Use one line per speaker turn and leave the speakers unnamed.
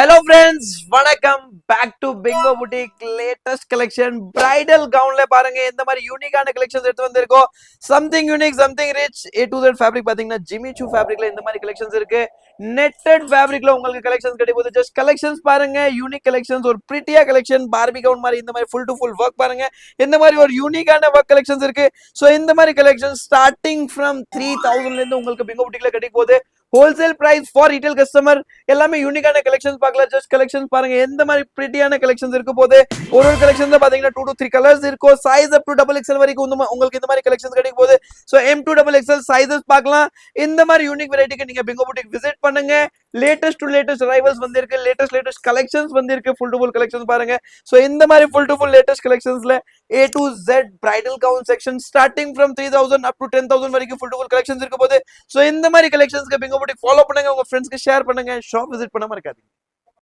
Hello friends, வணக்கம். Back to Bingo Boutique latest collection bridal gownல பாருங்க இந்த மாதிரி யூனிக்கான கலெக்ஷன்ஸ் எடுத்து வந்திருக்கோம். Something unique, something rich. A to Z fabric பாத்தீங்கன்னா Jimmy Choo fabricல இந்த மாதிரி கலெக்ஷன்ஸ் இருக்கு. Netted fabricல உங்களுக்கு கலெக்ஷன்ஸ் கிடைக்குது. Just collections பாருங்க, யூனிக் கலெக்ஷன்ஸ் ஒரு பிரிட்டியா கலெக்ஷன் பார்பி கவுன் மாதிரி இந்த மாதிரி full to full work பாருங்க. இந்த மாதிரி ஒரு யூனிக்கான work collections இருக்கு. So இந்த மாதிரி கலெக்ஷன்ஸ் starting from 3000ல இருந்து உங்களுக்கு Bingo Boutiqueல கிடைக்குது. Wholesale price for retail customer எல்லாமே யூனிக்கான கலெக்ஷன்ஸ் பார்க்கலாம். ஜஸ்ட் கலெக்ஷன்ஸ் பாருங்க எந்த மாதிரி பிரிட்டியான கலெக்ஷன்ஸ் இருக்கு போது ஒரு கலெக்ஷன்ல பாத்தீங்கன்னா 2 to 3 கலர்ஸ் இருக்கும். சைஸ் அப் டு XXL வரைக்கும் உங்களுக்கு இந்த மாதிரி கலெக்ஷன்ஸ் கிடைக்கும் போது சோ M2 XXL சைஸஸ் பார்க்கலாம். இந்த மாதிரி யூனிக் வெரைட்டிக்கு நீங்க பிங்கோ புட்டிக் விசிட் பண்ணுங்க. லேட்டஸ்ட் டு லேட்டஸ்ட் அரைவல்ஸ் வந்திருக்கு, லேட்டஸ்ட் கலெக்ஷன்ஸ் வந்திருக்கு. ஃபுல் டு ஃபுல் கலெக்ஷன்ஸ் பாருங்க. சோ இந்த மாதிரி ஃபுல் டு ஃபுல் லேட்டஸ்ட் கலெக்ஷன்ஸ்ல A to Z bridal gown section starting from 3000 up to 10000 வரைக்கும் ஃபுல் டு ஃபுல் கலெக்ஷன்ஸ் இருக்கு போது சோ இந்த மாதிரி கலெக்ஷன்ஸ்க்கு பிங்கோ புட்டிக் ஃபாலோ பண்ணுங்க, உங்க ஃப்ரெண்ட்ஸ்க்கு ஷேர் பண்ணுங்க, ஷாப் விசிட் பண்ணாம இருக்காதீங்க.